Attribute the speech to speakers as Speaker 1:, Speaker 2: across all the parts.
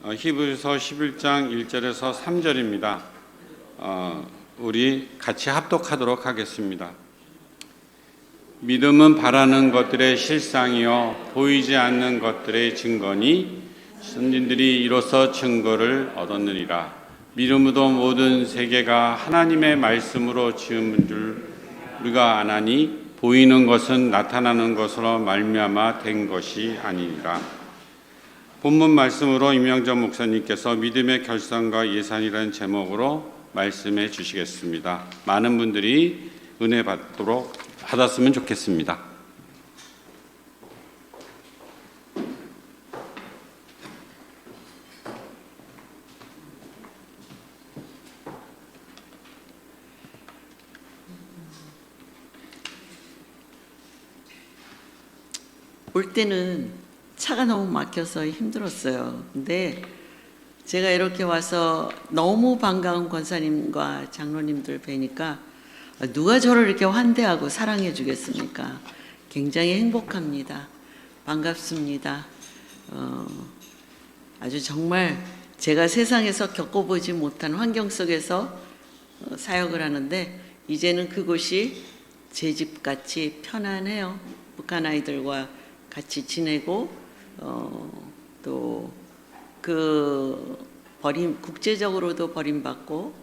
Speaker 1: 히브리서 11장 1절에서 3절입니다. 우리 같이 합독하도록 하겠습니다. 믿음은 바라는 것들의 실상이요 보이지 않는 것들의 증거니 선진들이 이로써 증거를 얻었느니라. 믿음으로 모든 세계가 하나님의 말씀으로 지은 줄 우리가 아나니 보이는 것은 나타나는 것으로 말미암아 된 것이 아니니라. 본문 말씀으로 임영전 목사님께서 믿음의 결산과 예산이라는 제목으로 말씀해 주시겠습니다. 많은 분들이 은혜 받았으면 좋겠습니다.
Speaker 2: 올 때는 차가 너무 막혀서 힘들었어요. 근데 제가 이렇게 와서 너무 반가운 권사님과 장로님들 뵈니까 누가 저를 이렇게 환대하고 사랑해 주겠습니까? 굉장히 행복합니다. 반갑습니다. 아주 정말 제가 세상에서 겪어보지 못한 환경 속에서 사역을 하는데 이제는 그곳이 제 집같이 편안해요. 북한 아이들과 같이 지내고 또 국제적으로도 버림받고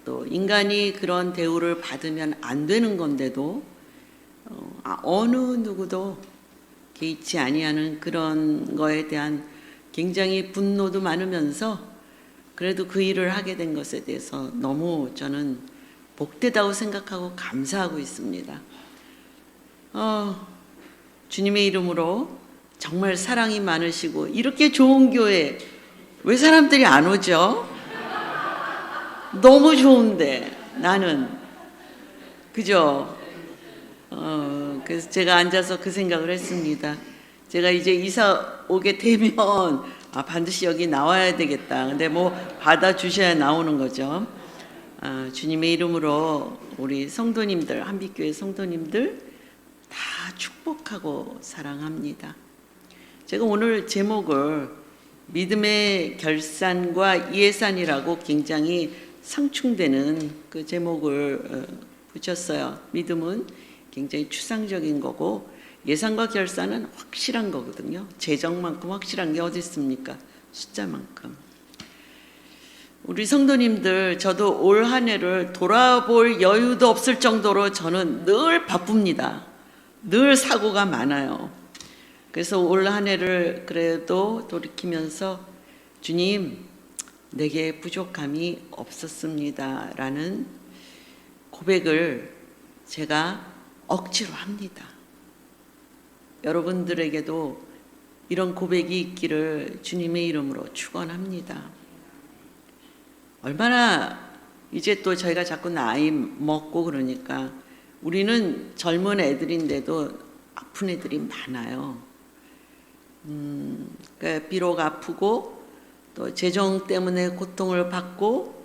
Speaker 2: 또 인간이 그런 대우를 받으면 안 되는 건데도 어느 누구도 개의치 아니하는 그런 거에 대한 굉장히 분노도 많으면서 그래도 그 일을 하게 된 것에 대해서 너무 저는 복되다고 생각하고 감사하고 있습니다. 주님의 이름으로 정말 사랑이 많으시고 이렇게 좋은 교회 왜 사람들이 안 오죠? 너무 좋은데 나는 그죠? 그래서 제가 앉아서 그 생각을 했습니다. 제가 이제 이사 오게 되면 반드시 여기 나와야 되겠다. 근데 뭐 받아주셔야 나오는 거죠. 주님의 이름으로 우리 성도님들, 한빛교회 성도님들 다 축복하고 사랑합니다. 제가 오늘 제목을 믿음의 결산과 예산이라고 굉장히 상충되는 그 제목을 붙였어요. 믿음은 굉장히 추상적인 거고 예산과 결산은 확실한 거거든요. 재정만큼 확실한 게 어디 있습니까? 숫자만큼. 우리 성도님들, 저도 올 한 해를 돌아볼 여유도 없을 정도로 저는 늘 바쁩니다. 늘 사고가 많아요. 그래서 올 한 해를 그래도 돌이키면서 주님, 내게 부족함이 없었습니다 라는 고백을 제가 억지로 합니다. 여러분들에게도 이런 고백이 있기를 주님의 이름으로 축원합니다. 얼마나 이제 또 저희가 자꾸 나이 먹고 그러니까 우리는 젊은 애들인데도 아픈 애들이 많아요. 그러니까 비록 아프고 또 재정 때문에 고통을 받고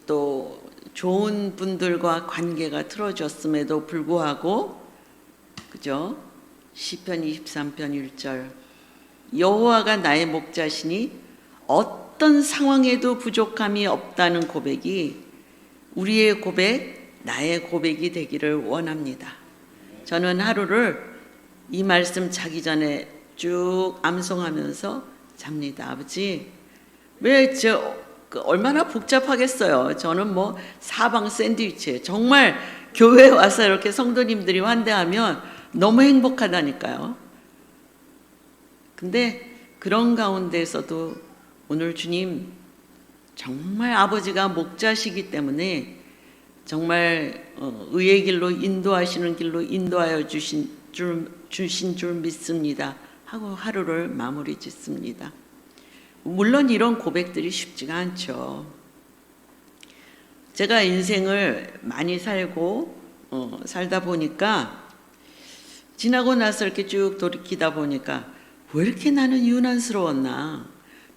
Speaker 2: 또 좋은 분들과 관계가 틀어졌음에도 불구하고 그죠? 시편 23편 1절 여호와가 나의 목자시니 어떤 상황에도 부족함이 없다는 고백이 우리의 고백, 나의 고백이 되기를 원합니다. 저는 하루를 이 말씀 자기 전에 쭉 암송하면서 잡니다. 아버지, 왜 얼마나 복잡하겠어요. 저는 뭐 사방 샌드위치. 정말 교회에 와서 이렇게 성도님들이 환대하면 너무 행복하다니까요. 근데 그런 가운데서도 오늘 주님 정말 아버지가 목자시기 때문에 정말 의의 길로 인도하시는 길로 인도하여 주신 줄 믿습니다 하고 하루를 마무리 짓습니다. 물론 이런 고백들이 쉽지가 않죠. 제가 인생을 많이 살고 살다 보니까 지나고 나서 이렇게 쭉 돌이키다 보니까 왜 이렇게 나는 유난스러웠나,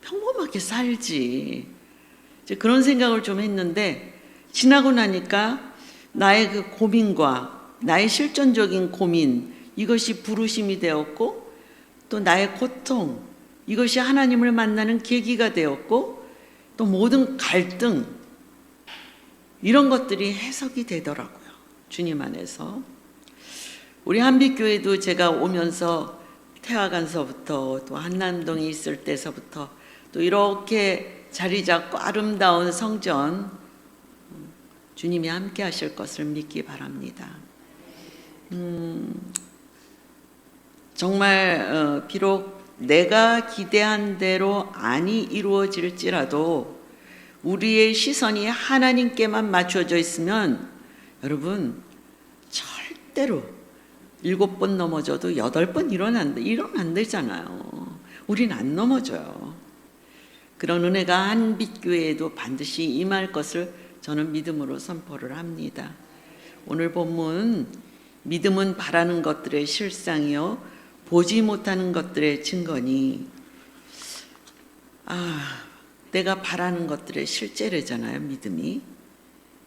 Speaker 2: 평범하게 살지, 이제 그런 생각을 좀 했는데 지나고 나니까 나의 그 고민과 나의 실존적인 고민, 이것이 부르심이 되었고 또 나의 고통, 이것이 하나님을 만나는 계기가 되었고 또 모든 갈등 이런 것들이 해석이 되더라고요. 주님 안에서. 우리 한빛교회도 제가 오면서 태화관서부터 또 한남동에 있을 때서부터 또 이렇게 자리 잡고 아름다운 성전 주님이 함께 하실 것을 믿기 바랍니다. 정말 비록 내가 기대한 대로 아니 이루어질지라도 우리의 시선이 하나님께만 맞춰져 있으면 여러분 절대로 7번 넘어져도 8번 이러면 안 되잖아요. 우린 안 넘어져요. 그런 은혜가 한빛교회에도 반드시 임할 것을 저는 믿음으로 선포를 합니다. 오늘 본문 믿음은 바라는 것들의 실상이요 보지 못하는 것들의 증거니 내가 바라는 것들의 실제래잖아요. 믿음이.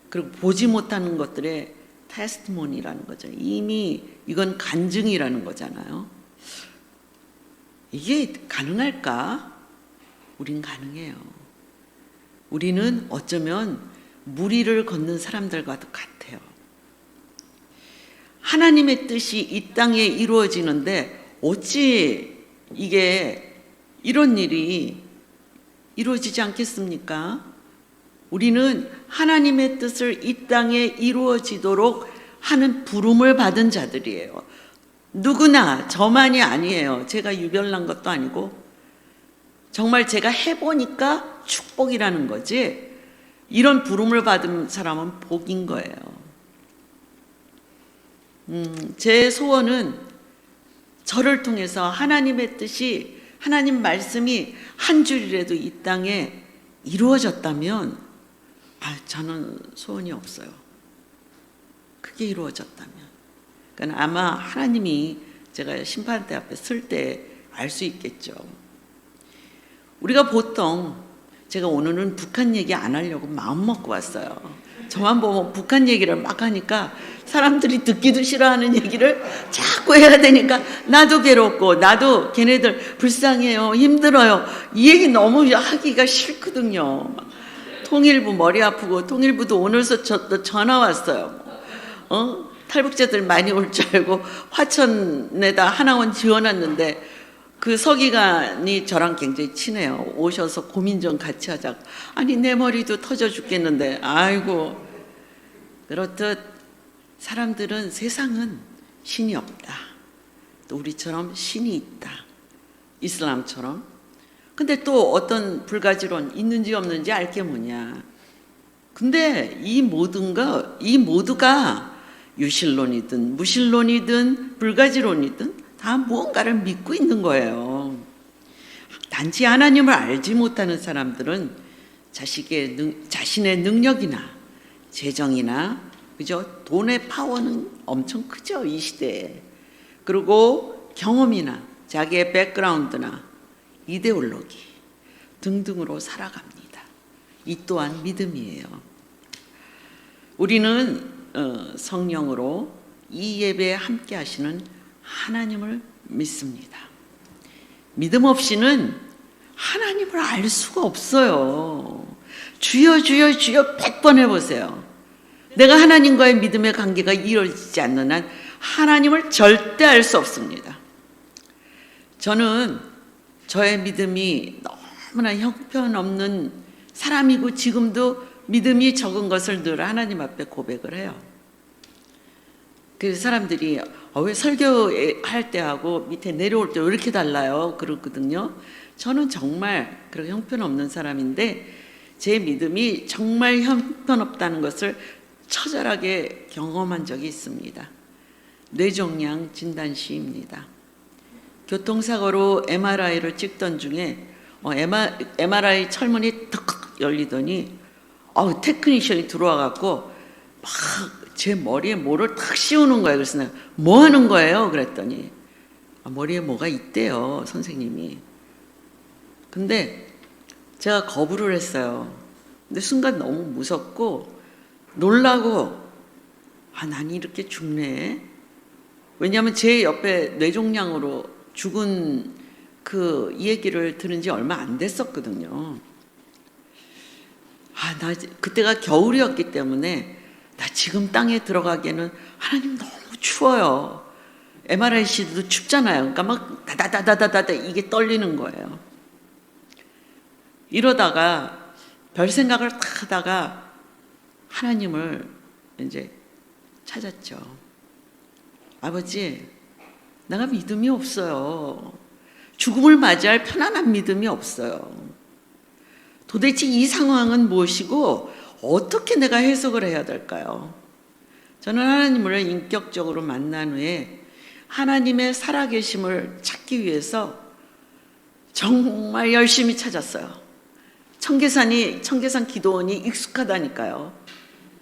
Speaker 2: 그리고 보지 못하는 것들의 테스트모니라는 거죠. 이미 이건 간증이라는 거잖아요. 이게 가능할까? 우린 가능해요. 우리는 어쩌면 무리를 걷는 사람들과도 같아요. 하나님의 뜻이 이 땅에 이루어지는데 어찌 이게 이런 일이 이루어지지 않겠습니까? 우리는 하나님의 뜻을 이 땅에 이루어지도록 하는 부름을 받은 자들이에요. 누구나, 저만이 아니에요. 제가 유별난 것도 아니고 정말 제가 해보니까 축복이라는 거지 이런 부름을 받은 사람은 복인 거예요. 제 소원은 저를 통해서 하나님의 뜻이 하나님 말씀이 한 줄이라도 이 땅에 이루어졌다면 저는 소원이 없어요. 그게 이루어졌다면. 그러니까 아마 하나님이 제가 심판대 앞에 쓸 때 알 수 있겠죠. 우리가 보통 제가 오늘은 북한 얘기 안 하려고 마음 먹고 왔어요. 저만 보면 북한 얘기를 막 하니까 사람들이 듣기도 싫어하는 얘기를 자꾸 해야 되니까 나도 괴롭고 나도 걔네들 불쌍해요. 힘들어요. 이 얘기 너무 하기가 싫거든요. 통일부 머리 아프고 통일부도 오늘서 전화 왔어요. 탈북자들 많이 올 줄 알고 화천에다 하나원 지어놨는데 그 서기관이 저랑 굉장히 친해요. 오셔서 고민 좀 같이 하자고. 아니 내 머리도 터져 죽겠는데 아이고. 그렇듯 사람들은 세상은 신이 없다. 또 우리처럼 신이 있다. 이슬람처럼. 근데 또 어떤 불가지론 있는지 없는지 알 게 뭐냐. 근데 이 모두가 유실론이든 무실론이든 불가지론이든 다 무언가를 믿고 있는 거예요. 단지 하나님을 알지 못하는 사람들은 자신의 능력이나 재정이나 그죠? 돈의 파워는 엄청 크죠, 이 시대에. 그리고 경험이나 자기의 백그라운드나 이데올로기 등등으로 살아갑니다. 이 또한 믿음이에요. 우리는 성령으로 이 예배에 함께 하시는 하나님을 믿습니다. 믿음 없이는 하나님을 알 수가 없어요. 주여 주여 주여 100번 해보세요. 내가 하나님과의 믿음의 관계가 이루어지지 않는 한 하나님을 절대 알 수 없습니다. 저는 저의 믿음이 너무나 형편없는 사람이고 지금도 믿음이 적은 것을 늘 하나님 앞에 고백을 해요. 그 사람들이 왜 설교할 때하고 밑에 내려올 때 왜 이렇게 달라요? 그러거든요. 저는 정말 그렇게 형편없는 사람인데 제 믿음이 정말 형편없다는 것을 처절하게 경험한 적이 있습니다. 뇌종양 진단시입니다. 교통사고로 MRI를 찍던 중에 MRI 철문이 턱 열리더니 테크니션이 들어와갖고 막 제 머리에 뭐를 탁 씌우는 거예요. 그래서 내가 뭐 하는 거예요? 그랬더니 머리에 뭐가 있대요, 선생님이. 근데 제가 거부를 했어요. 근데 순간 너무 무섭고 놀라고 난 이렇게 죽네. 왜냐하면 제 옆에 뇌종양으로 죽은 이 얘기를 들은 지 얼마 안 됐었거든요. 나 그때가 겨울이었기 때문에 나 지금 땅에 들어가기에는 하나님 너무 추워요. MRIC도 춥잖아요. 그러니까 막 다다다다다다 이게 떨리는 거예요. 이러다가 별 생각을 다 하다가 하나님을 이제 찾았죠. 아버지, 내가 믿음이 없어요. 죽음을 맞이할 편안한 믿음이 없어요. 도대체 이 상황은 무엇이고 어떻게 내가 해석을 해야 될까요? 저는 하나님을 인격적으로 만난 후에 하나님의 살아계심을 찾기 위해서 정말 열심히 찾았어요. 청계산 기도원이 익숙하다니까요.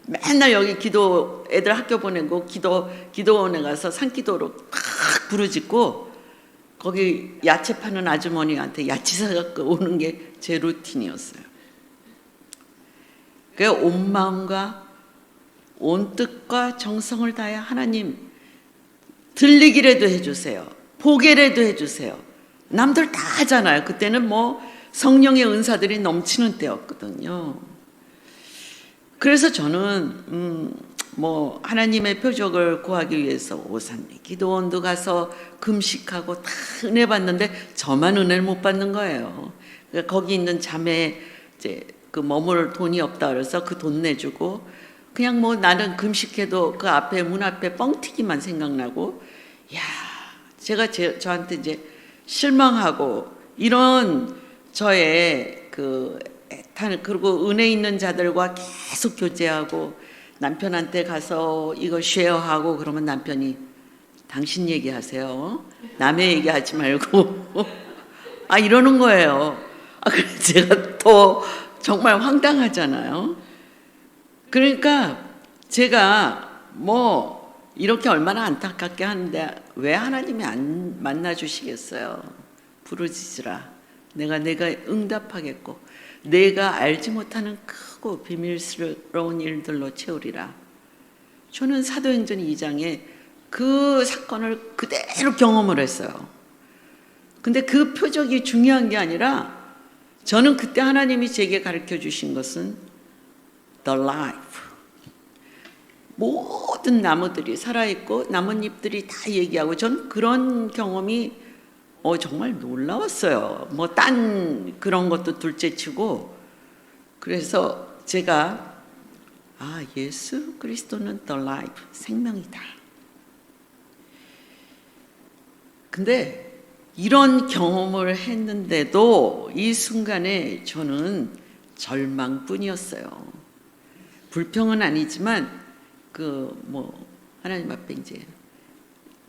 Speaker 2: 맨날 여기 애들 학교 보내고 기도원에 가서 산기도로 팍 부르짖고 거기 야채 파는 아주머니한테 야채 사갖고 오는 게 제 루틴이었어요. 그래서 온 마음과 온 뜻과 정성을 다해 하나님 들리기라도 해주세요. 보게라도 해주세요. 남들 다 하잖아요. 그때는 뭐 성령의 은사들이 넘치는 때였거든요. 그래서 저는 하나님의 표적을 구하기 위해서 오산리 기도원도 가서 금식하고 다 은혜 받는데 저만 은혜를 못 받는 거예요. 그러니까 거기 있는 자매 이제 머물 돈이 없다 그래서 그 돈 내주고 그냥 나는 금식해도 그 앞에 문 앞에 뻥튀기만 생각나고 제가 저한테 이제 실망하고 이런 저의 애탄 그리고 은혜 있는 자들과 계속 교제하고 남편한테 가서 이거 쉐어하고 그러면 남편이 당신 얘기하세요. 남의 얘기하지 말고 이러는 거예요. 그래서 제가 또 정말 황당하잖아요. 그러니까 제가 이렇게 얼마나 안타깝게 하는데 왜 하나님이 안 만나주시겠어요? 부르짖으라. 내가 응답하겠고 내가 알지 못하는 크고 비밀스러운 일들로 채우리라. 저는 사도행전 2장에 그 사건을 그대로 경험을 했어요. 근데 그 표적이 중요한 게 아니라 저는 그때 하나님이 제게 가르쳐 주신 것은 the life. 모든 나무들이 살아있고 나뭇잎들이 다 얘기하고 전 그런 경험이 정말 놀라웠어요. 딴 그런 것도 둘째치고 그래서 제가 예수 그리스도는 the life, 생명이다. 근데 이런 경험을 했는데도 이 순간에 저는 절망뿐이었어요. 불평은 아니지만 하나님 앞에 이제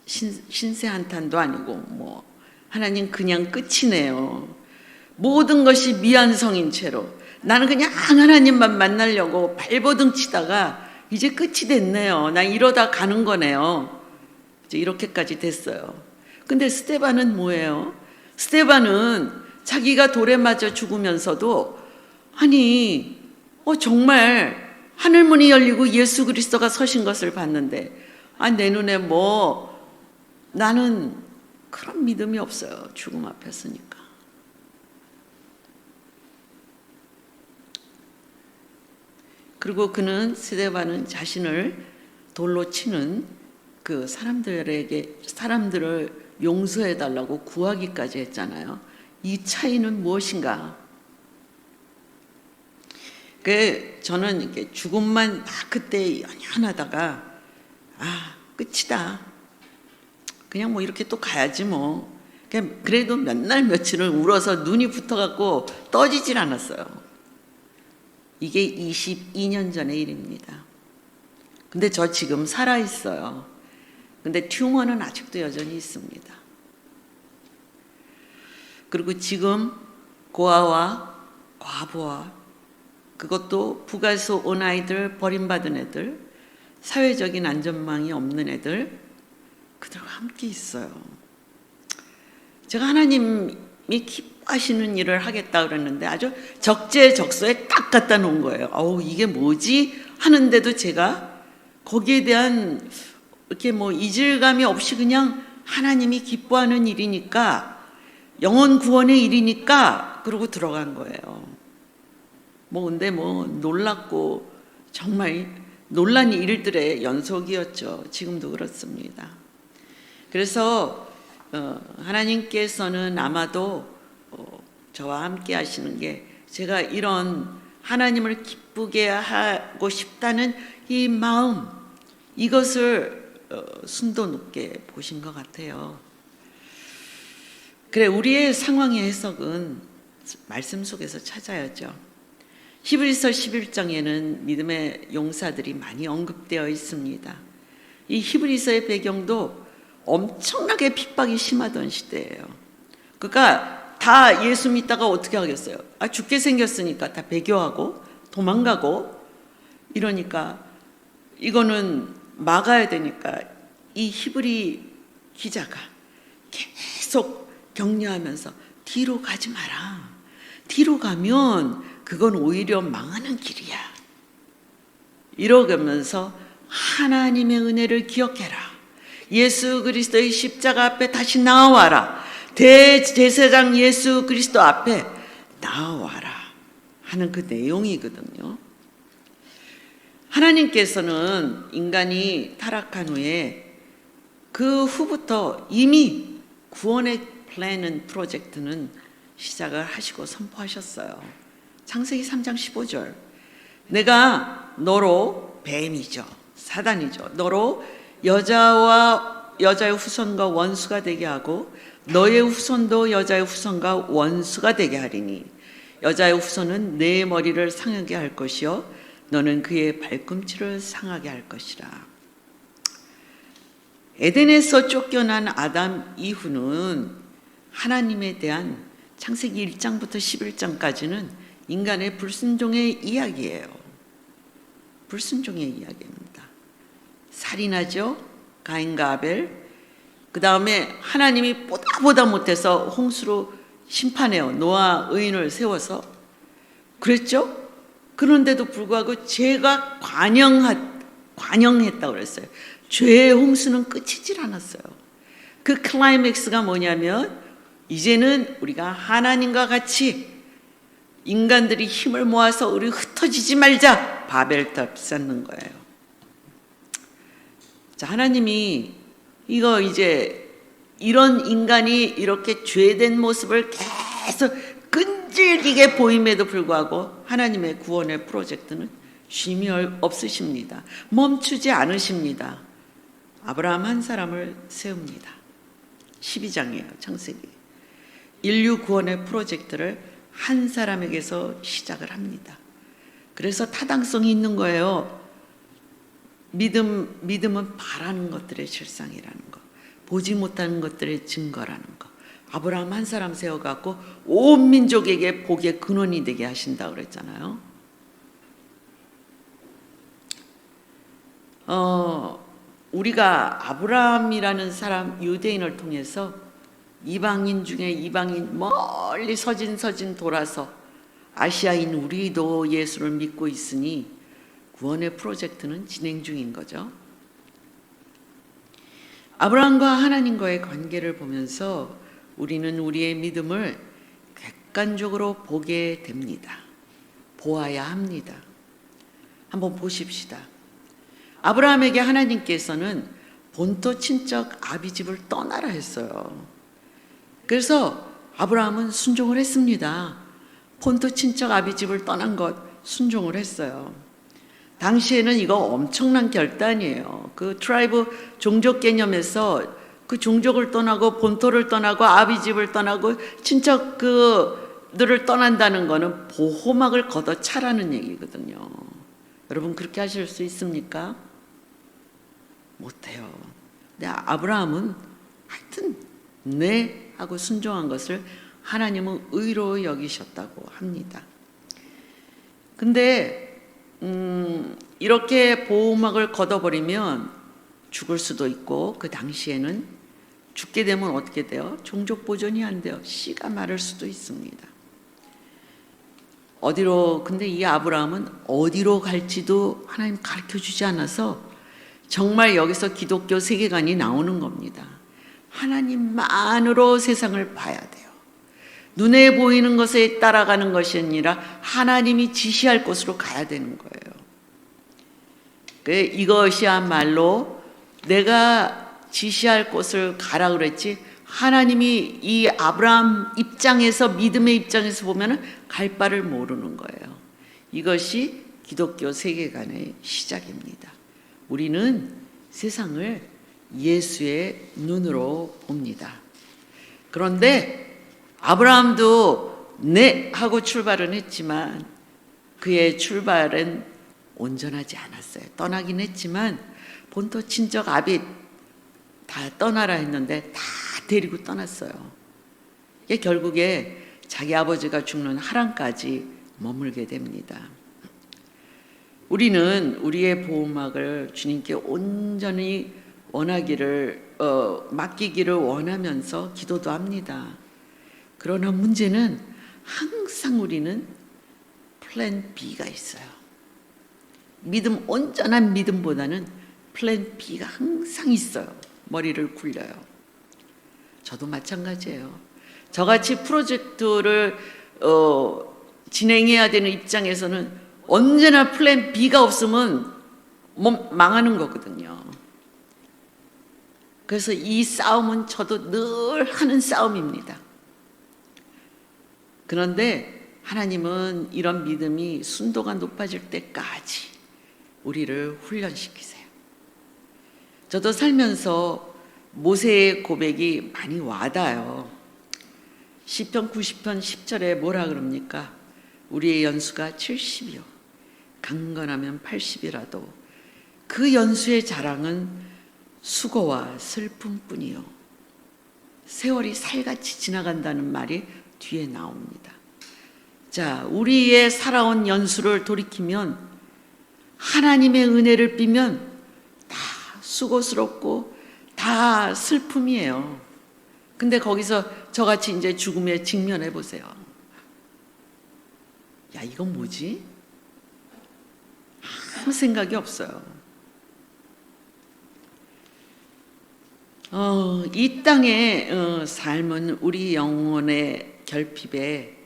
Speaker 2: 신세 한탄도 아니고 하나님 그냥 끝이네요. 모든 것이 미완성인 채로 나는 그냥 하나님만 만나려고 발버둥 치다가 이제 끝이 됐네요. 나 이러다 가는 거네요. 이제 이렇게까지 됐어요. 근데 스데반은 뭐예요? 스데반은 자기가 돌에 맞아 죽으면서도 정말 하늘문이 열리고 예수 그리스도가 서신 것을 봤는데 내 눈에 나는 그런 믿음이 없어요. 죽음 앞에 서니까. 그리고 스데반은 자신을 돌로 치는 그 사람들을 용서해달라고 구하기까지 했잖아요. 이 차이는 무엇인가? 저는 이렇게 죽음만 그때 연연하다가 끝이다. 그냥 이렇게 또 가야지 그래도 몇 날 며칠을 울어서 눈이 붙어갖고 떠지질 않았어요. 이게 22년 전의 일입니다. 근데 저 지금 살아있어요. 근데 튜머는 아직도 여전히 있습니다. 그리고 지금 고아와 과부와 그것도 부가에서 온 아이들, 버림받은 애들, 사회적인 안전망이 없는 애들, 그들과 함께 있어요. 제가 하나님이 기뻐하시는 일을 하겠다 그랬는데 아주 적재적소에 딱 갖다 놓은 거예요. 이게 뭐지? 하는데도 제가 거기에 대한 이렇게 이질감이 없이 그냥 하나님이 기뻐하는 일이니까 영혼 구원의 일이니까 그러고 들어간 거예요. 근데 놀랍고 정말 놀란 일들의 연속이었죠. 지금도 그렇습니다. 그래서 하나님께서는 아마도 저와 함께 하시는 게 제가 이런 하나님을 기쁘게 하고 싶다는 이 마음, 이것을 순도 높게 보신 것 같아요. 그래, 우리의 상황의 해석은 말씀 속에서 찾아야죠. 히브리서 11장에는 믿음의 용사들이 많이 언급되어 있습니다. 이 히브리서의 배경도 엄청나게 핍박이 심하던 시대예요. 그러니까 다 예수 믿다가 어떻게 하겠어요? 죽게 생겼으니까 다 배교하고 도망가고 이러니까 이거는 막아야 되니까 이 히브리 기자가 계속 격려하면서 뒤로 가지 마라. 뒤로 가면 그건 오히려 망하는 길이야. 이러면서 하나님의 은혜를 기억해라. 예수 그리스도의 십자가 앞에 다시 나와라. 대제사장 예수 그리스도 앞에 나와라 하는 그 내용이거든요. 하나님께서는 인간이 타락한 후에 그 후부터 이미 구원의 플랜은 프로젝트는 시작을 하시고 선포하셨어요. 창세기 3장 15절. 내가 너로, 뱀이죠, 사단이죠, 너로 여자의 후손과 원수가 되게 하고 너의 후손도 여자의 후손과 원수가 되게 하리니 여자의 후손은 내 머리를 상하게 할 것이요 너는 그의 발꿈치를 상하게 할 것이라. 에덴에서 쫓겨난 아담 이후는 하나님에 대한 창세기 1장부터 11장까지는 인간의 불순종의 이야기예요. 불순종의 이야기입니다. 살인하죠. 가인과 아벨. 그 다음에 하나님이 보다 못해서 홍수로 심판해요. 노아 의인을 세워서. 그랬죠? 그런데도 불구하고 죄가 관영했다고 그랬어요. 죄의 홍수는 끝이질 않았어요. 그 클라이맥스가 뭐냐면 이제는 우리가 하나님과 같이 인간들이 힘을 모아서 우리 흩어지지 말자. 바벨탑 쌓는 거예요. 자, 하나님이 이거 이제 이런 인간이 이렇게 죄된 모습을 계속 끈질기게 보임에도 불구하고 하나님의 구원의 프로젝트는 쉼이 없으십니다. 멈추지 않으십니다. 아브라함 한 사람을 세웁니다. 12장이에요. 창세기. 인류 구원의 프로젝트를 한 사람에게서 시작을 합니다. 그래서 타당성이 있는 거예요. 믿음은 바라는 것들의 실상이라는 거, 보지 못하는 것들의 증거라는 거. 아브라함 한 사람 세워갖고 온 민족에게 복의 근원이 되게 하신다고 그랬잖아요. 우리가 아브라함이라는 사람, 유대인을 통해서 이방인 중에 이방인 멀리 서진 돌아서 아시아인 우리도 예수를 믿고 있으니 구원의 프로젝트는 진행 중인 거죠. 아브라함과 하나님과의 관계를 보면서 우리는 우리의 믿음을 객관적으로 보게 됩니다. 보아야 합니다. 한번 보십시다. 아브라함에게 하나님께서는 본토 친척 아비집을 떠나라 했어요. 그래서 아브라함은 순종을 했습니다. 본토 친척 아비집을 떠난 것 순종을 했어요. 당시에는 이거 엄청난 결단이에요. 그 트라이브 종족 개념에서 그 종족을 떠나고 본토를 떠나고 아비집을 떠나고 친척들을 떠난다는 거는 보호막을 걷어차라는 얘기거든요. 여러분 그렇게 하실 수 있습니까? 못해요. 근데 아브라함은 하여튼 네 하고 순종한 것을 하나님은 의로 여기셨다고 합니다. 근데 이렇게 보호막을 걷어버리면 죽을 수도 있고 그 당시에는 죽게 되면 어떻게 돼요? 종족 보존이 안 돼요. 씨가 마를 수도 있습니다. 근데 이 아브라함은 어디로 갈지도 하나님 가르쳐주지 않아서 정말 여기서 기독교 세계관이 나오는 겁니다. 하나님만으로 세상을 봐야 돼요. 눈에 보이는 것에 따라가는 것이 아니라 하나님이 지시할 곳으로 가야 되는 거예요. 이것이야말로 내가 지시할 곳을 가라 그랬지, 하나님이 이 아브라함 입장에서, 믿음의 입장에서 보면 갈 바를 모르는 거예요. 이것이 기독교 세계관의 시작입니다. 우리는 세상을 예수의 눈으로 봅니다. 그런데 아브라함도 네 하고 출발은 했지만 그의 출발은 온전하지 않았어요. 떠나긴 했지만 본토 친척 아빗 다 떠나라 했는데 다 데리고 떠났어요. 결국에 자기 아버지가 죽는 하란까지 머물게 됩니다. 우리는 우리의 보호막을 주님께 온전히 맡기기를 원하면서 기도도 합니다. 그러나 문제는 항상 우리는 플랜 B가 있어요. 온전한 믿음보다는 플랜 B가 항상 있어요. 머리를 굴려요. 저도 마찬가지예요. 저같이 프로젝트를 진행해야 되는 입장에서는 언제나 플랜 B가 없으면 망하는 거거든요. 그래서 이 싸움은 저도 늘 하는 싸움입니다. 그런데 하나님은 이런 믿음이 순도가 높아질 때까지 우리를 훈련시키세요. 저도 살면서 모세의 고백이 많이 와닿아요. 시편 90편 10절에 뭐라 그럽니까? 우리의 연수가 70이요 강건하면 80이라도 그 연수의 자랑은 수고와 슬픔뿐이요 세월이 살같이 지나간다는 말이 뒤에 나옵니다. 자, 우리의 살아온 연수를 돌이키면, 하나님의 은혜를 삐면 다 수고스럽고 다 슬픔이에요. 근데 거기서 저같이 이제 죽음에 직면해 보세요. 야, 이건 뭐지? 아무 생각이 없어요. 이 땅의 삶은 우리 영혼의 결핍에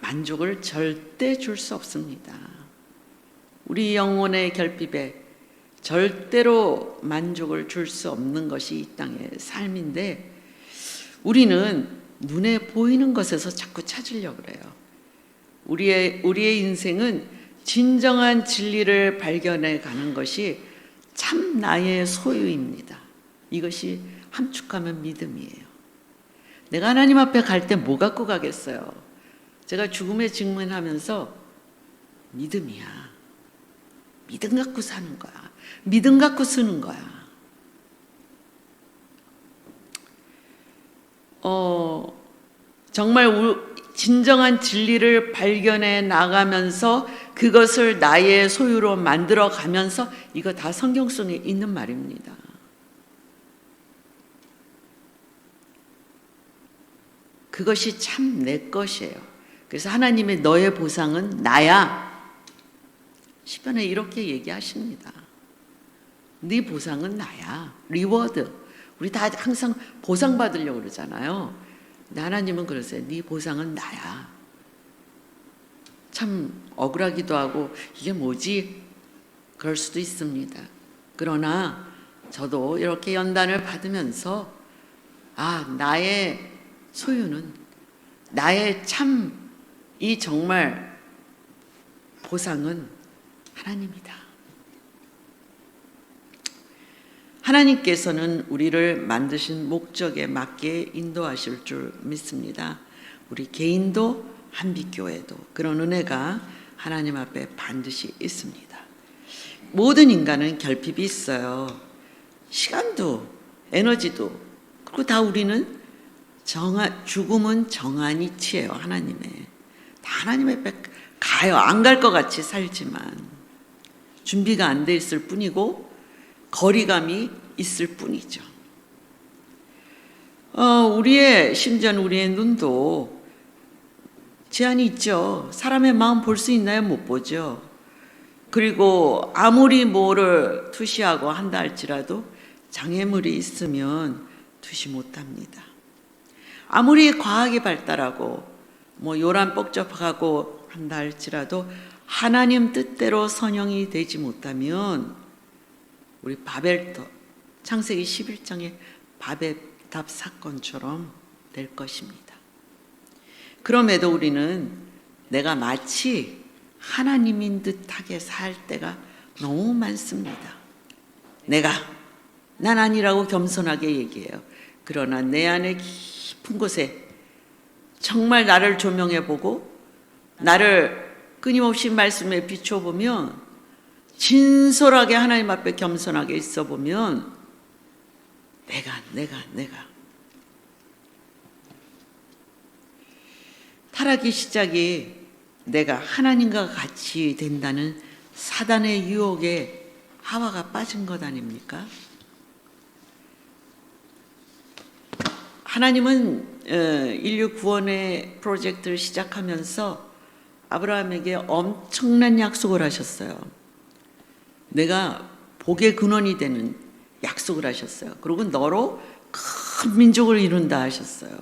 Speaker 2: 만족을 절대 줄 수 없습니다. 우리 영혼의 결핍에 절대로 만족을 줄 수 없는 것이 이 땅의 삶인데, 우리는 눈에 보이는 것에서 자꾸 찾으려고 그래요. 우리의 인생은 진정한 진리를 발견해 가는 것이 참 나의 소유입니다. 이것이 함축하면 믿음이에요. 내가 하나님 앞에 갈 때 뭐 갖고 가겠어요? 제가 죽음에 직면하면서 믿음이야. 믿음 갖고 사는 거야. 믿음 갖고 쓰는 거야. 정말 진정한 진리를 발견해 나가면서 그것을 나의 소유로 만들어 가면서, 이거 다 성경 속에 있는 말입니다. 그것이 참 내 것이에요. 그래서 하나님의 너의 보상은 나야. 시편에 이렇게 얘기하십니다. 네 보상은 나야. 리워드. 우리 다 항상 보상 받으려고 그러잖아요. 근데 하나님은 그러세요. 네 보상은 나야. 참 억울하기도 하고 이게 뭐지? 그럴 수도 있습니다. 그러나 저도 이렇게 연단을 받으면서 나의 소유는, 나의 참 이 정말 보상은 하나님이다. 하나님께서는 우리를 만드신 목적에 맞게 인도하실 줄 믿습니다. 우리 개인도 한빛교회도 그런 은혜가 하나님 앞에 반드시 있습니다. 모든 인간은 결핍이 있어요. 시간도 에너지도. 그리고 다 우리는 죽음은 정한 이치예요. 하나님의. 다 하나님 앞에 가요. 안 갈 것 같이 살지만 준비가 안 돼 있을 뿐이고 거리감이 있을 뿐이죠. 심지어는 우리의 눈도 제한이 있죠. 사람의 마음 볼 수 있나요? 못 보죠. 그리고 아무리 뭐를 투시하고 한다 할지라도 장애물이 있으면 투시 못합니다. 아무리 과학이 발달하고 뭐 요란 복잡하고 한다 할지라도 하나님 뜻대로 선영이 되지 못하면 우리 바벨탑, 창세기 11장의 바벨탑 사건처럼 될 것입니다. 그럼에도 우리는 내가 마치 하나님인 듯하게 살 때가 너무 많습니다. 난 아니라고 겸손하게 얘기해요. 그러나 내 안에 깊은 곳에 정말 나를 조명해보고 나를 끊임없이 말씀에 비춰보면, 진솔하게 하나님 앞에 겸손하게 있어보면 내가 타락의 시작이 내가 하나님과 같이 된다는 사단의 유혹에 하와가 빠진 것 아닙니까? 하나님은 인류 구원의 프로젝트를 시작하면서 아브라함에게 엄청난 약속을 하셨어요. 내가 복의 근원이 되는 약속을 하셨어요. 그리고 너로 큰 민족을 이룬다 하셨어요.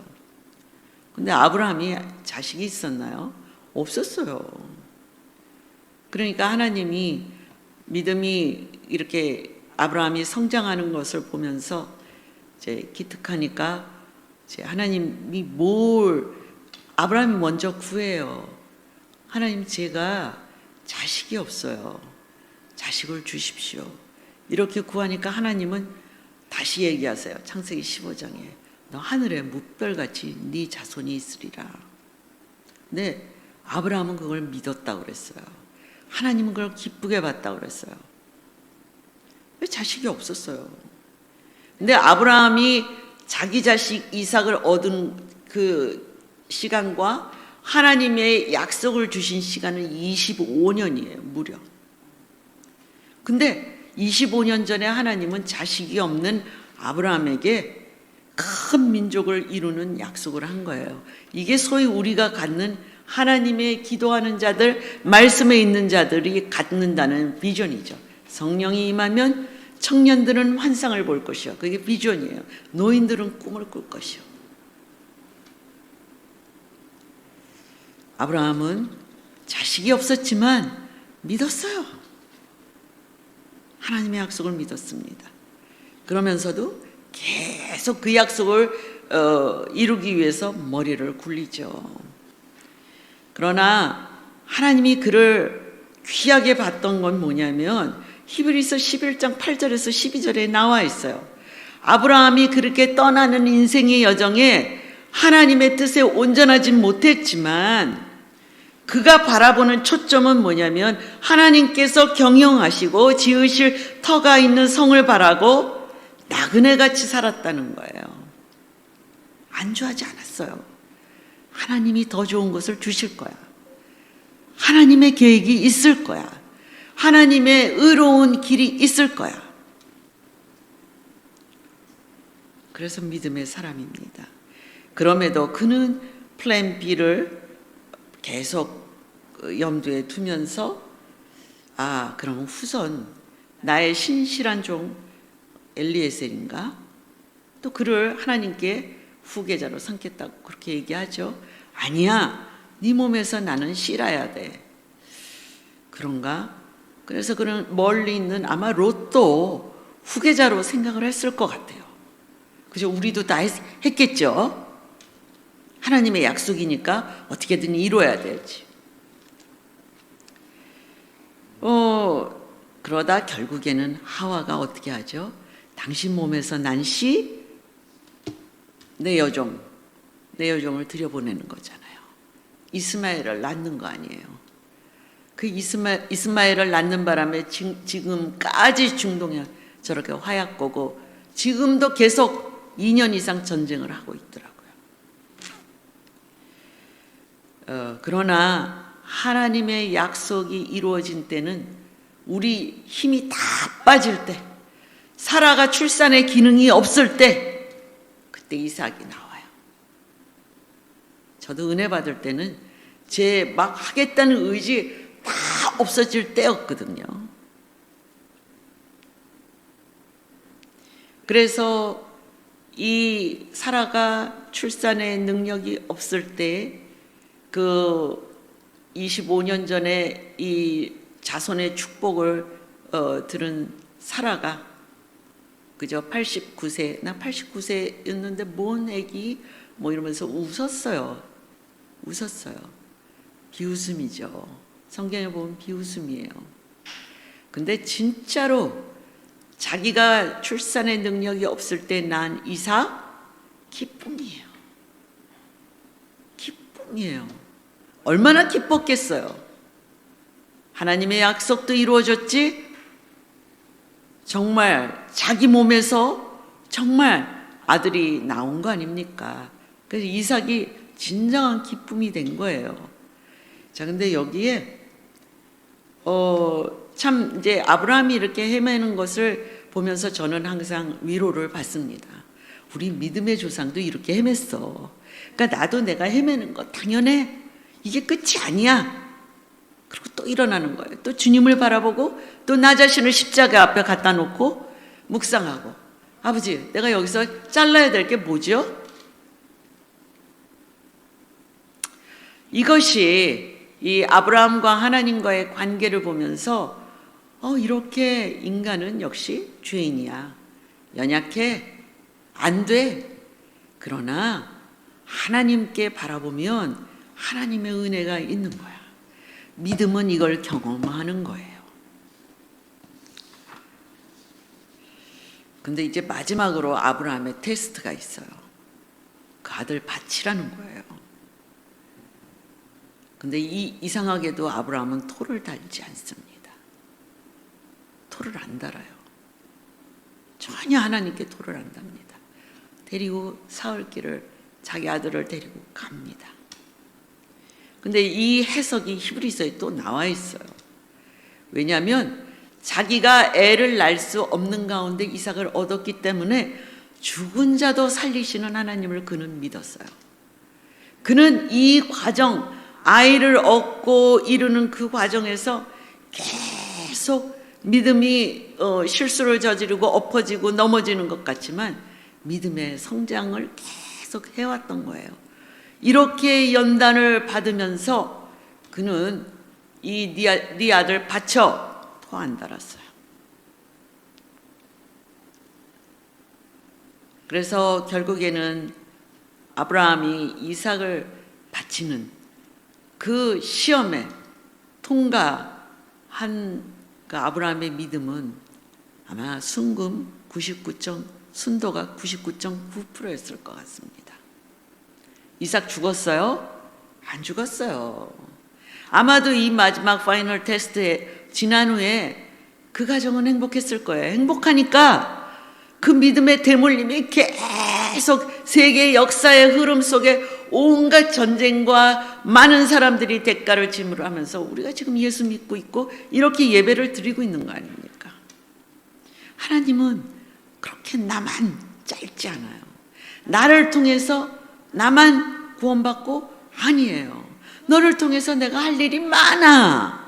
Speaker 2: 근데 아브라함이 자식이 있었나요? 없었어요. 그러니까 하나님이 믿음이 이렇게 아브라함이 성장하는 것을 보면서 이제 기특하니까 이제 하나님이 아브라함이 먼저 구해요. 하나님, 제가 자식이 없어요. 자식을 주십시오. 이렇게 구하니까 하나님은 다시 얘기하세요. 창세기 15장에 너 하늘에 뭇별같이 네 자손이 있으리라. 근데 아브라함은 그걸 믿었다고 그랬어요. 하나님은 그걸 기쁘게 봤다고 그랬어요. 왜 자식이 없었어요. 근데 아브라함이 자기 자식 이삭을 얻은 그 시간과 하나님의 약속을 주신 시간은 25년이에요. 무려. 근데 25년 전에 하나님은 자식이 없는 아브라함에게 큰 민족을 이루는 약속을 한 거예요. 이게 소위 우리가 갖는 하나님의 기도하는 자들, 말씀에 있는 자들이 갖는다는 비전이죠. 성령이 임하면 청년들은 환상을 볼 것이요. 그게 비전이에요. 노인들은 꿈을 꿀 것이요. 아브라함은 자식이 없었지만 믿었어요. 하나님의 약속을 믿었습니다. 그러면서도 계속 그 약속을 이루기 위해서 머리를 굴리죠. 그러나 하나님이 그를 귀하게 봤던 건 뭐냐면 히브리서 11장 8절에서 12절에 나와 있어요. 아브라함이 그렇게 떠나는 인생의 여정에 하나님의 뜻에 온전하지 못했지만 그가 바라보는 초점은 뭐냐면 하나님께서 경영하시고 지으실 터가 있는 성을 바라고 나그네같이 살았다는 거예요. 안주하지 않았어요. 하나님이 더 좋은 것을 주실 거야. 하나님의 계획이 있을 거야. 하나님의 의로운 길이 있을 거야. 그래서 믿음의 사람입니다. 그럼에도 그는 플랜 B를 계속 염두에 두면서 그럼 후손 나의 신실한 종 엘리에셀인가? 또 그를 하나님께 후계자로 삼겠다고 그렇게 얘기하죠. 아니야, 네 몸에서 나는 씨라야 돼. 그런가? 그래서 그는 멀리 있는 아마 롯도 후계자로 생각을 했을 것 같아요. 그죠? 우리도 다 했겠죠. 하나님의 약속이니까 어떻게든 이루어야 되지. 그러다 결국에는 하와가 어떻게 하죠? 당신 몸에서 난 씨, 내 여종을 들여보내는 거잖아요. 이스마엘을 낳는 거 아니에요. 그 이스마엘을 낳는 바람에 지금까지 중동에 저렇게 화약고고 지금도 계속 2년 이상 전쟁을 하고 있더라고요. 그러나 하나님의 약속이 이루어진 때는 우리 힘이 다 빠질 때, 사라가 출산의 기능이 없을 때, 그때 이삭이 나와요. 저도 은혜 받을 때는 제 막 하겠다는 의지 다 없어질 때였거든요. 그래서 이 사라가 출산의 능력이 없을 때 그 25년 전에 이 자손의 축복을 들은 사라가 그저 89세, 89세였는데 뭔 애기 뭐 이러면서 웃었어요. 비웃음이죠. 성경에 보면 비웃음이에요. 근데 진짜로 자기가 출산의 능력이 없을 때 난 이삭 기쁨이에요. 얼마나 기뻤겠어요. 하나님의 약속도 이루어졌지. 정말 자기 몸에서 정말 아들이 나온 거 아닙니까? 그래서 이삭이 진정한 기쁨이 된 거예요. 자, 근데 여기에 참 이제 아브라함이 이렇게 헤매는 것을 보면서 저는 항상 위로를 받습니다. 우리 믿음의 조상도 이렇게 헤맸어. 그러니까 나도 내가 헤매는 거 당연해. 이게 끝이 아니야. 그리고 또 일어나는 거예요. 또 주님을 바라보고 또 나 자신을 십자가 앞에 갖다 놓고 묵상하고, 아버지, 내가 여기서 잘라야 될 게 뭐죠? 이것이 이 아브라함과 하나님과의 관계를 보면서 이렇게 인간은 역시 죄인이야. 연약해. 안 돼. 그러나 하나님께 바라보면 하나님의 은혜가 있는 거야. 믿음은 이걸 경험하는 거예요. 근데 이제 마지막으로 아브라함의 테스트가 있어요. 그 아들 바치라는 거예요. 근데 이상하게도 아브라함은 토를 달지 않습니다. 토를 안 달아요. 전혀 하나님께 토를 안 답니다. 데리고 사흘길을 자기 아들을 데리고 갑니다. 근데 이 해석이 히브리서에 또 나와 있어요. 왜냐하면 자기가 애를 낳을 수 없는 가운데 이삭을 얻었기 때문에 죽은 자도 살리시는 하나님을 그는 믿었어요. 그는 이 과정, 아이를 얻고 이루는 그 과정에서 계속 믿음이 실수를 저지르고 엎어지고 넘어지는 것 같지만 믿음의 성장을 계속 해왔던 거예요. 이렇게 연단을 받으면서 그는 네 아들 바쳐 토 안 달았어요. 그래서 결국에는 아브라함이 이삭을 바치는 그 시험에 통과한 그 아브라함의 믿음은 아마 순도가 99.9%였을 것 같습니다. 이삭 죽었어요? 안 죽었어요. 아마도 이 마지막 파이널 테스트에 지난 후에 그 가정은 행복했을 거예요. 행복하니까 그 믿음의 대물림이 계속 세계 역사의 흐름 속에 온갖 전쟁과 많은 사람들이 대가를 지불하면서 우리가 지금 예수 믿고 있고 이렇게 예배를 드리고 있는 거 아닙니까? 하나님은 그렇게 나만 짧지 않아요. 나를 통해서 나만 구원받고 아니에요. 너를 통해서 내가 할 일이 많아.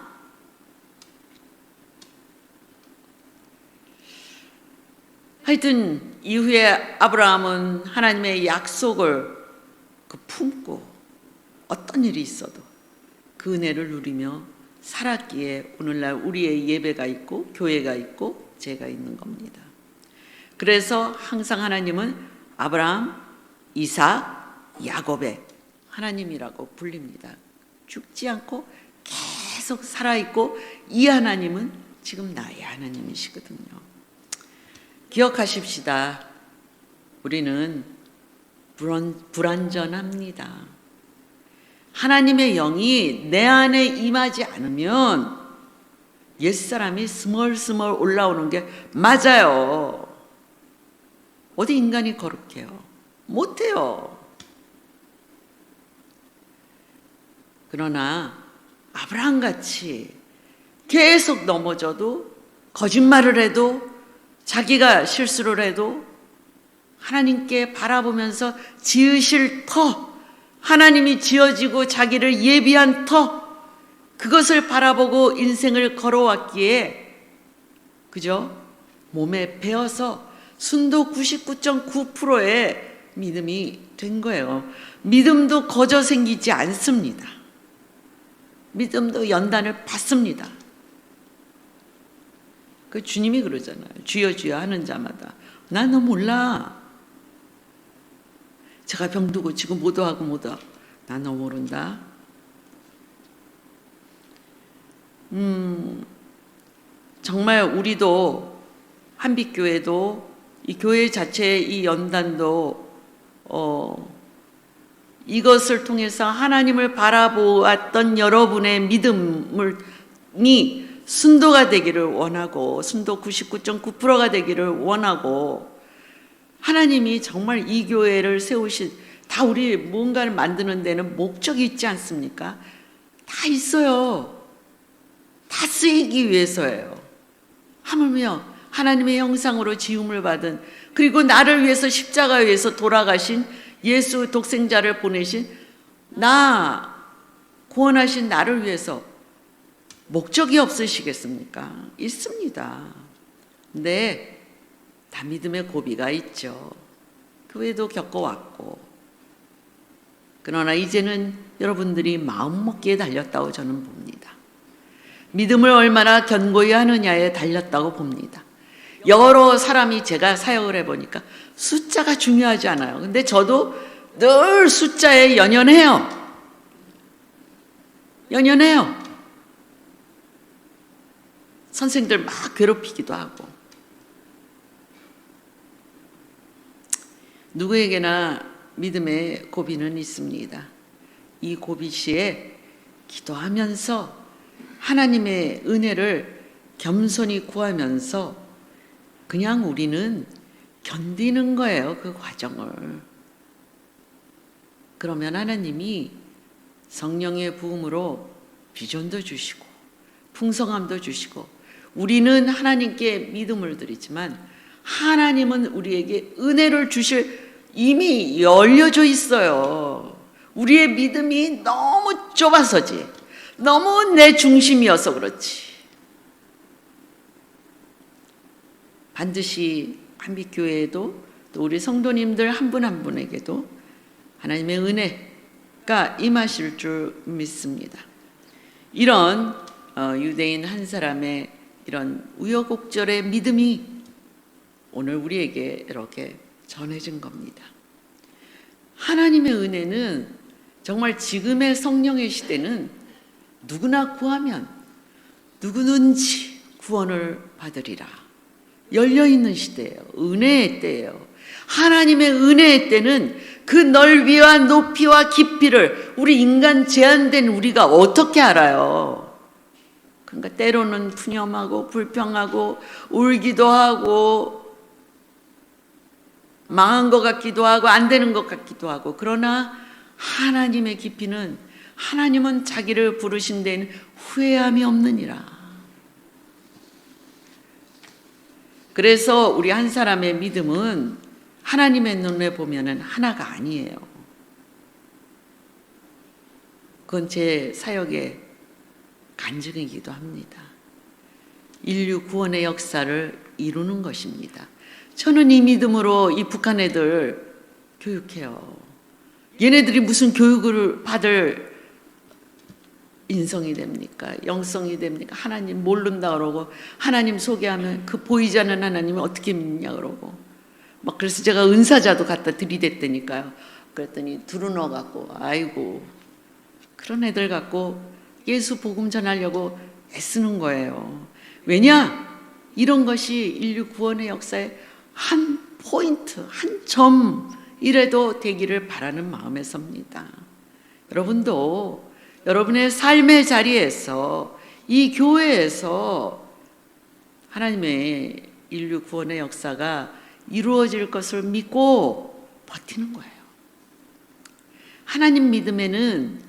Speaker 2: 하여튼 이후에 아브라함은 하나님의 약속을 품고 어떤 일이 있어도 그 은혜를 누리며 살았기에 오늘날 우리의 예배가 있고 교회가 있고 제가 있는 겁니다. 그래서 항상 하나님은 아브라함, 이삭, 야곱의 하나님이라고 불립니다. 죽지 않고 계속 살아있고 이 하나님은 지금 나의 하나님이시거든요. 기억하십시다. 우리는 불완전합니다. 하나님의 영이 내 안에 임하지 않으면 옛사람이 스멀스멀 올라오는 게 맞아요. 어디 인간이 거룩해요? 못해요. 그러나 아브라함같이 계속 넘어져도 거짓말을 해도 자기가 실수를 해도 하나님께 바라보면서 지으실 터, 하나님이 지어지고 자기를 예비한 터, 그것을 바라보고 인생을 걸어왔기에 그죠? 몸에 배어서 순도 99.9%의 믿음이 된 거예요. 믿음도 거저 생기지 않습니다. 믿음도 연단을 받습니다. 그 주님이 그러잖아요. 주여 주여 하는 자마다 난 너 몰라. 제가 병도 고치고 뭐도 하고 난 너 모른다. 정말 우리도 한빛교회도 이 교회 자체의 이 연단도 이것을 통해서 하나님을 바라보았던 여러분의 믿음이 순도가 되기를 원하고 순도 99.9%가 되기를 원하고 하나님이 정말 이 교회를 세우신 다 우리 뭔가를 만드는 데는 목적이 있지 않습니까? 다 있어요. 다 쓰이기 위해서예요. 하물며 하나님의 형상으로 지음을 받은 그리고 나를 위해서 십자가에 위해서 돌아가신 예수 독생자를 보내신 구원하신 나를 위해서 목적이 없으시겠습니까? 있습니다. 근데 다 믿음의 고비가 있죠. 교회도 겪어왔고 그러나 이제는 여러분들이 마음먹기에 달렸다고 저는 봅니다. 믿음을 얼마나 견고히 하느냐에 달렸다고 봅니다. 여러 사람이 제가 사역을 해보니까 숫자가 중요하지 않아요. 근데 저도 늘 숫자에 연연해요. 선생들 막 괴롭히기도 하고. 누구에게나 믿음의 고비는 있습니다. 이 고비 시에 기도하면서 하나님의 은혜를 겸손히 구하면서 그냥 우리는 견디는 거예요. 그 과정을. 그러면 하나님이 성령의 부음으로 비전도 주시고 풍성함도 주시고 우리는 하나님께 믿음을 드리지만 하나님은 우리에게 은혜를 주실 이미 열려져 있어요. 우리의 믿음이 너무 좁아서지 너무 내 중심이어서 그렇지. 반드시 한빛교회에도 또 우리 성도님들 한 분 한 분에게도 하나님의 은혜가 임하실 줄 믿습니다. 이런 유대인 한 사람의 이런 우여곡절의 믿음이 오늘 우리에게 이렇게 전해진 겁니다. 하나님의 은혜는 정말 지금의 성령의 시대는 누구나 구하면 누구든지 구원을 받으리라. 열려있는 시대예요. 은혜의 때예요. 하나님의 은혜의 때는 그 넓이와 높이와 깊이를 우리 인간 제한된 우리가 어떻게 알아요? 그러니까 때로는 푸념하고 불평하고 울기도 하고 망한 것 같기도 하고 안 되는 것 같기도 하고 그러나 하나님의 깊이는 하나님은 자기를 부르신 데는 후회함이 없느니라. 그래서 우리 한 사람의 믿음은 하나님의 눈에 보면은 하나가 아니에요. 그건 제 사역의 간증이기도 합니다. 인류 구원의 역사를 이루는 것입니다. 저는 이 믿음으로 이 북한 애들 교육해요. 얘네들이 무슨 교육을 받을 인성이 됩니까? 영성이 됩니까? 하나님 모른다 그러고 하나님 소개하면 그 보이지 않는 하나님을 어떻게 믿냐 그러고 막 그래서 제가 은사자도 갖다 들이댔다니까요. 그랬더니 두루너 갖고 아이고 그런 애들 갖고 예수 복음 전하려고 애쓰는 거예요. 왜냐? 이런 것이 인류 구원의 역사의 한 포인트, 한 점이라도 되기를 바라는 마음에서입니다. 여러분도 여러분의 삶의 자리에서 이 교회에서 하나님의 인류 구원의 역사가 이루어질 것을 믿고 버티는 거예요. 하나님 믿음에는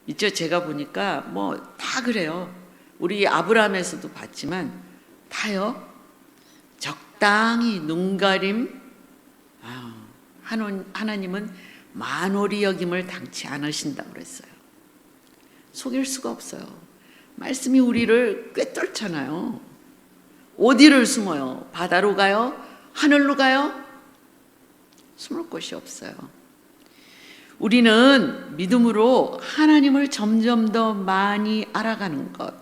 Speaker 2: 있죠. 제가 보니까 뭐 다 그래요. 우리 아브라함에서도 봤지만 다요. 적당히 눈가림. 하나님은 만홀히 여김을 당치 않으신다고 그랬어요. 속일 수가 없어요. 말씀이 우리를 꿰뚫잖아요. 어디를 숨어요? 바다로 가요? 하늘로 가요? 숨을 곳이 없어요. 우리는 믿음으로 하나님을 점점 더 많이 알아가는 것.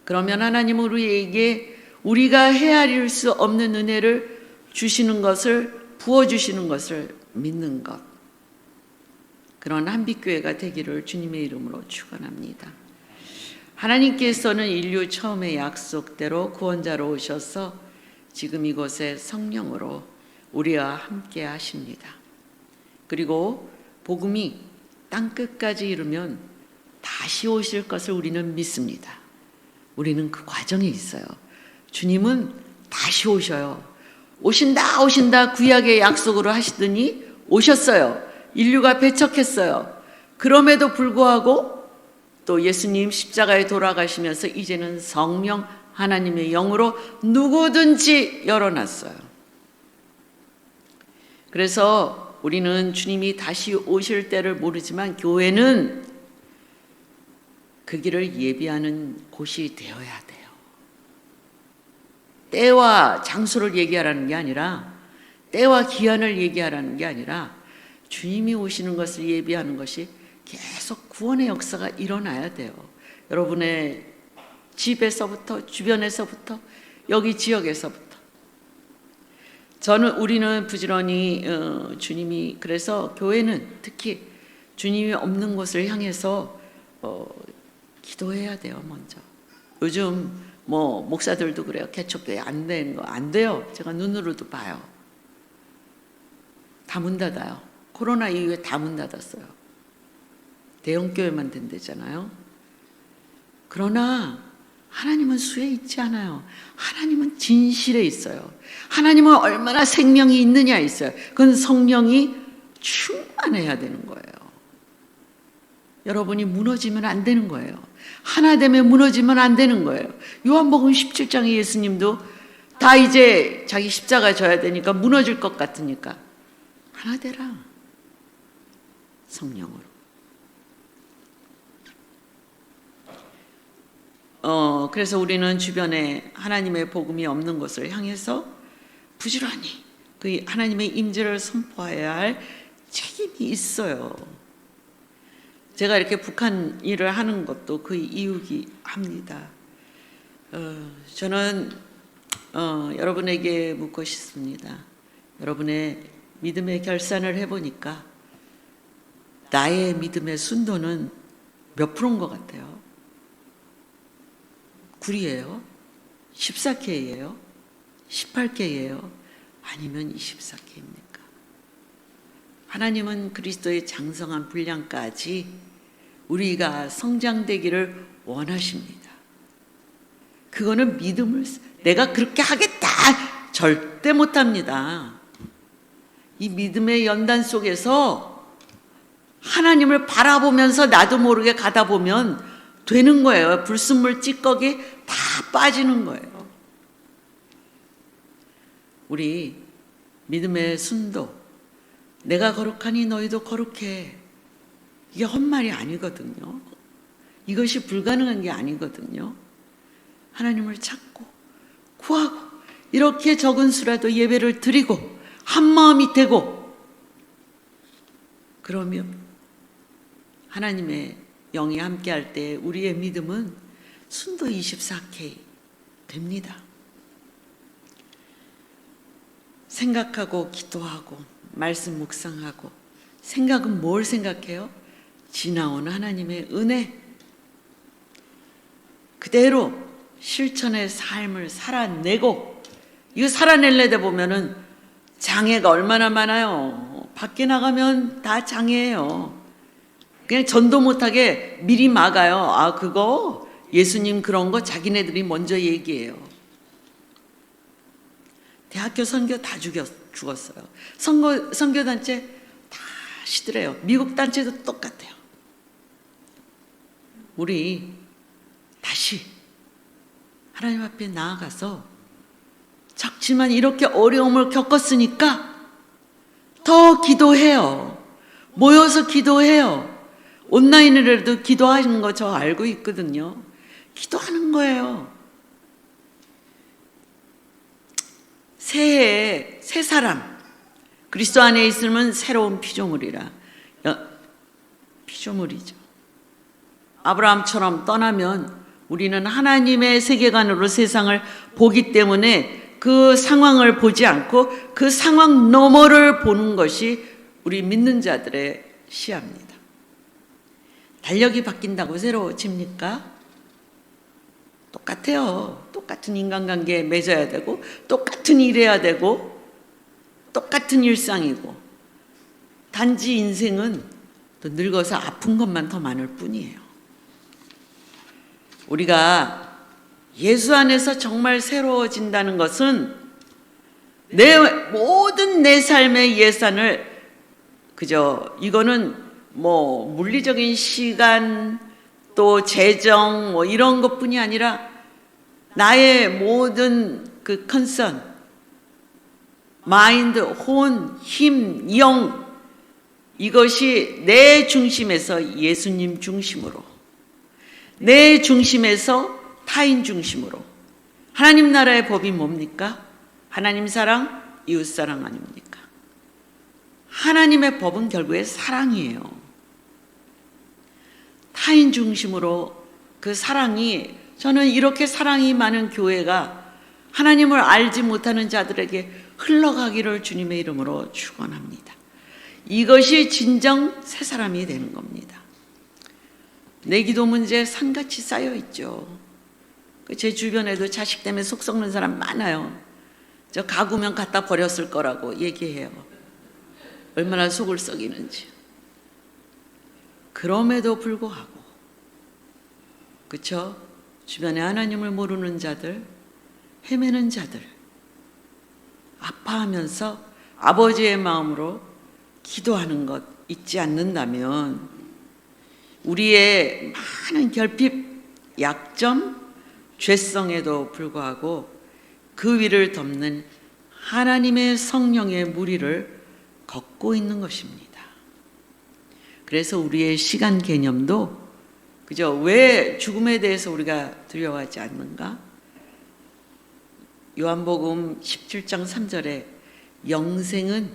Speaker 2: 그러면 하나님은 우리에게 우리가 헤아릴 수 없는 은혜를 주시는 것을, 부어주시는 것을 믿는 것. 그런 한빛교회가 되기를 주님의 이름으로 축원합니다. 하나님께서는 인류 처음의 약속대로 구원자로 오셔서 지금 이곳에 성령으로 우리와 함께 하십니다. 그리고 복음이 땅끝까지 이르면 다시 오실 것을 우리는 믿습니다. 우리는 그 과정에 있어요. 주님은 다시 오셔요. 오신다 구약의 약속으로 하시더니 오셨어요. 인류가 배척했어요. 그럼에도 불구하고 또 예수님 십자가에 돌아가시면서 이제는 성령 하나님의 영으로 누구든지 열어놨어요. 그래서 우리는 주님이 다시 오실 때를 모르지만 교회는 그 길을 예비하는 곳이 되어야 돼요. 때와 장소를 얘기하라는 게 아니라, 때와 기한을 얘기하라는 게 아니라 주님이 오시는 것을 예비하는 것이 계속 구원의 역사가 일어나야 돼요. 여러분의 집에서부터, 주변에서부터, 여기 지역에서부터. 우리는 부지런히 주님이, 그래서 교회는 특히 주님이 없는 곳을 향해서 기도해야 돼요. 먼저. 요즘 목사들도 그래요. 개척교회 안 되는 거 안 돼요. 제가 눈으로도 봐요. 다 문 닫아요. 코로나 이후에 다 문 닫았어요. 대형교회만 된대잖아요. 그러나 하나님은 수에 있지 않아요. 하나님은 진실에 있어요. 하나님은 얼마나 생명이 있느냐 있어요. 그건 성령이 충만해야 되는 거예요. 여러분이 무너지면 안 되는 거예요. 하나 되면 무너지면 안 되는 거예요. 요한복음 17장에 예수님도 다 이제 자기 십자가 져야 되니까 무너질 것 같으니까 하나 되라. 성령으로. 그래서 우리는 주변에 하나님의 복음이 없는 곳을 향해서 부지런히 그 하나님의 임재를 선포해야 할 책임이 있어요. 제가 이렇게 북한 일을 하는 것도 그 이유기 합니다. 저는 여러분에게 묻고 싶습니다. 여러분의 믿음의 결산을 해보니까 나의 믿음의 순도는 몇 프로인 것 같아요? 9이에요? 14K예요? 18K예요? 아니면 24K입니까? 하나님은 그리스도의 장성한 분량까지 우리가 성장되기를 원하십니다. 그거는 믿음을, 내가 그렇게 하겠다 절대 못합니다. 이 믿음의 연단 속에서 하나님을 바라보면서 나도 모르게 가다 보면 되는 거예요. 불순물 찌꺼기 다 빠지는 거예요. 우리 믿음의 순도, 내가 거룩하니 너희도 거룩해. 이게 헛말이 아니거든요. 이것이 불가능한 게 아니거든요. 하나님을 찾고 구하고 이렇게 적은 수라도 예배를 드리고 한 마음이 되고, 그러면 하나님의 영이 함께 할 때 우리의 믿음은 순도 24K 됩니다. 생각하고 기도하고 말씀 묵상하고, 생각은 뭘 생각해요? 지나온 하나님의 은혜, 그대로 실천의 삶을 살아내고, 이거 살아내려다 보면은 장애가 얼마나 많아요. 밖에 나가면 다 장애예요. 그냥 전도 못하게 미리 막아요. 아, 그거 예수님 그런 거 자기네들이 먼저 얘기해요. 대학교 선교 다 죽었어요. 선교단체 다 시들해요. 미국 단체도 똑같아요. 우리 다시 하나님 앞에 나아가서, 작지만 이렇게 어려움을 겪었으니까 더 기도해요. 모여서 기도해요. 온라인으로도 기도하는 거 저 알고 있거든요. 기도하는 거예요. 새해에 새 사람, 그리스도 안에 있으면 새로운 피조물이라. 피조물이죠. 아브라함처럼 떠나면 우리는 하나님의 세계관으로 세상을 보기 때문에 그 상황을 보지 않고 그 상황 너머를 보는 것이 우리 믿는 자들의 시야입니다. 달력이 바뀐다고 새로워집니까? 똑같아요. 똑같은 인간관계에 맺어야 되고 똑같은 일 해야 되고 똑같은 일상이고, 단지 인생은 또 늙어서 아픈 것만 더 많을 뿐이에요. 우리가 예수 안에서 정말 새로워진다는 것은 모든 내 삶의 예산을 그저 이거는 뭐 물리적인 시간 또 재정 뭐 이런 것뿐이 아니라 나의 모든 그 컨선, 마인드, 혼, 힘, 영, 이것이 내 중심에서 예수님 중심으로, 내 중심에서 타인 중심으로. 하나님 나라의 법이 뭡니까? 하나님 사랑, 이웃 사랑 아닙니까? 하나님의 법은 결국에 사랑이에요. 타인 중심으로 그 사랑이, 저는 이렇게 사랑이 많은 교회가 하나님을 알지 못하는 자들에게 흘러가기를 주님의 이름으로 축원합니다. 이것이 진정 새 사람이 되는 겁니다. 내 기도 문제 산같이 쌓여 있죠. 제 주변에도 자식 때문에 속 썩는 사람 많아요. 저 가구면 갖다 버렸을 거라고 얘기해요. 얼마나 속을 썩이는지. 그럼에도 불구하고, 그렇죠? 주변에 하나님을 모르는 자들, 헤매는 자들, 아파하면서 아버지의 마음으로 기도하는 것 잊지 않는다면 우리의 많은 결핍, 약점, 죄성에도 불구하고 그 위를 덮는 하나님의 성령의 무리를 걷고 있는 것입니다. 그래서 우리의 시간 개념도 그죠? 왜 죽음에 대해서 우리가 두려워하지 않는가? 요한복음 17장 3절에 영생은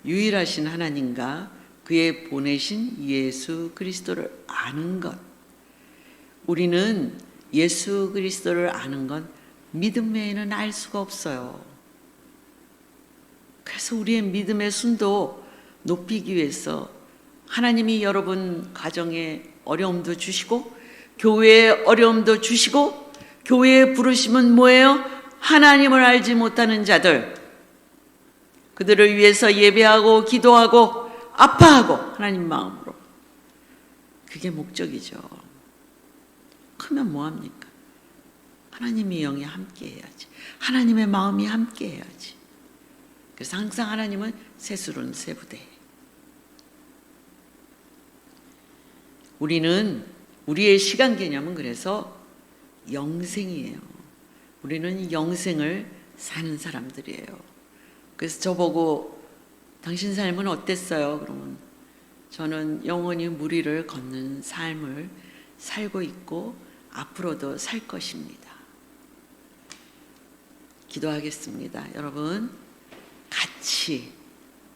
Speaker 2: 유일하신 하나님과 그의 보내신 예수 그리스도를 아는 것. 우리는 예수 그리스도를 아는 건 믿음 외에는 알 수가 없어요. 그래서 우리의 믿음의 순도 높이기 위해서 하나님이 여러분 가정에 어려움도 주시고 교회에 어려움도 주시고, 교회에 부르심은 뭐예요? 하나님을 알지 못하는 자들, 그들을 위해서 예배하고 기도하고 아파하고 하나님 마음으로. 그게 목적이죠. 크면 뭐합니까? 하나님의 영이 함께 해야지. 하나님의 마음이 함께 해야지. 그래서 항상 하나님은 세술은 세부대. 우리의 시간 개념은 그래서 영생이에요. 우리는 영생을 사는 사람들이에요. 그래서 저보고 당신 삶은 어땠어요? 그러면 저는 영원히 무리를 걷는 삶을 살고 있고 앞으로도 살 것입니다. 기도하겠습니다. 여러분, 같이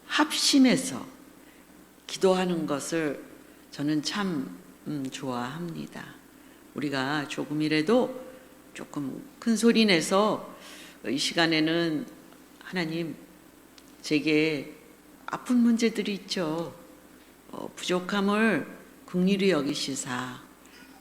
Speaker 2: 합심해서 기도하는 것을 저는 참 좋아합니다. 우리가 조금이라도 조금 큰 소리 내서 이 시간에는 하나님, 제게 아픈 문제들이 있죠. 부족함을 긍휼히 여기시사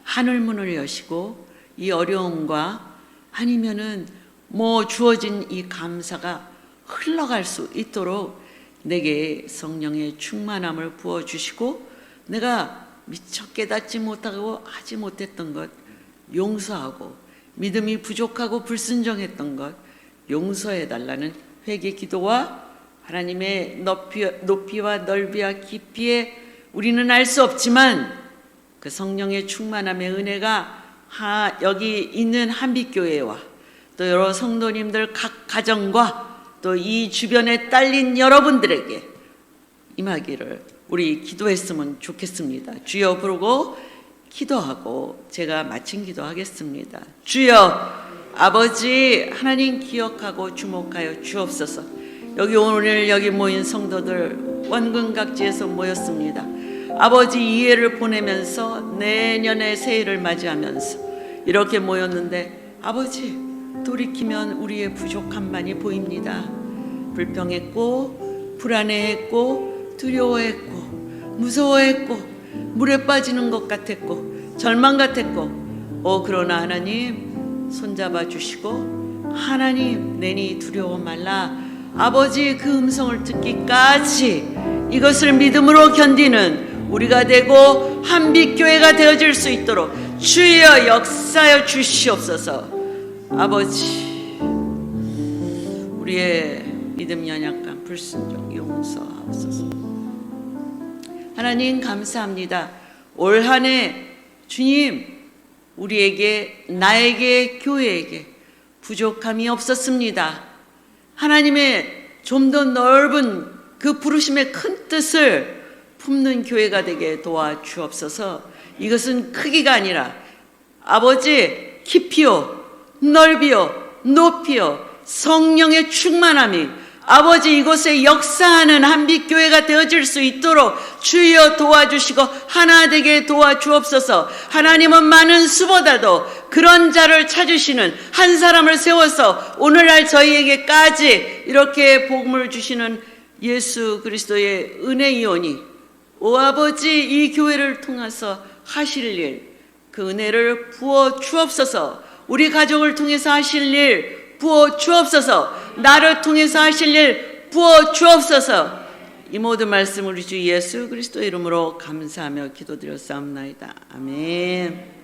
Speaker 2: 하늘문을 여시고 이 어려움과 아니면은 뭐 주어진 이 감사가 흘러갈 수 있도록 내게 성령의 충만함을 부어주시고 내가 미처 깨닫지 못하고 하지 못했던 것 용서하고 믿음이 부족하고 불순종했던 것 용서해달라는 회개 기도와 하나님의 높이와 넓이와 깊이에 우리는 알 수 없지만 그 성령의 충만함의 은혜가 여기 있는 한빛교회와 또 여러 성도님들 각 가정과 또 이 주변에 딸린 여러분들에게 임하기를 우리 기도했으면 좋겠습니다. 주여 부르고 기도하고 제가 마친 기도하겠습니다. 주여, 아버지 하나님 기억하고 주목하여 주옵소서. 여기 모인 성도들 원근각지에서 모였습니다. 아버지 이해를 보내면서 내년의 새해를 맞이하면서 이렇게 모였는데 아버지 돌이키면 우리의 부족함만이 보입니다. 불평했고 불안해했고 두려워했고 무서워했고 물에 빠지는 것 같았고 절망 같았고 그러나 하나님 손잡아 주시고 하나님 내니 두려워 말라 아버지 그 음성을 듣기까지 이것을 믿음으로 견디는 우리가 되고 한빛교회가 되어질 수 있도록 주여 역사여 주시옵소서. 아버지 우리의 믿음 연약함 불순종 용서하옵소서. 하나님 감사합니다. 올 한 해 주님 우리에게 나에게 교회에게 부족함이 없었습니다. 하나님의 좀 더 넓은 그 부르심의 큰 뜻을 품는 교회가 되게 도와주옵소서. 이것은 크기가 아니라 아버지 깊이요 넓이요 높이요 성령의 충만함이 아버지 이곳에 역사하는 한빛교회가 되어질 수 있도록 주여 도와주시고 하나 되게 도와주옵소서. 하나님은 많은 수보다도 그런 자를 찾으시는 한 사람을 세워서 오늘날 저희에게까지 이렇게 복음을 주시는 예수 그리스도의 은혜이오니 오 아버지 이 교회를 통해서 하실 일 그 은혜를 부어 주옵소서. 우리 가족을 통해서 하실 일 부어 주옵소서. 나를 통해서 하실 일 부어 주옵소서. 이 모든 말씀 우리 주 예수 그리스도 이름으로 감사하며 기도드렸사옵나이다. 아멘.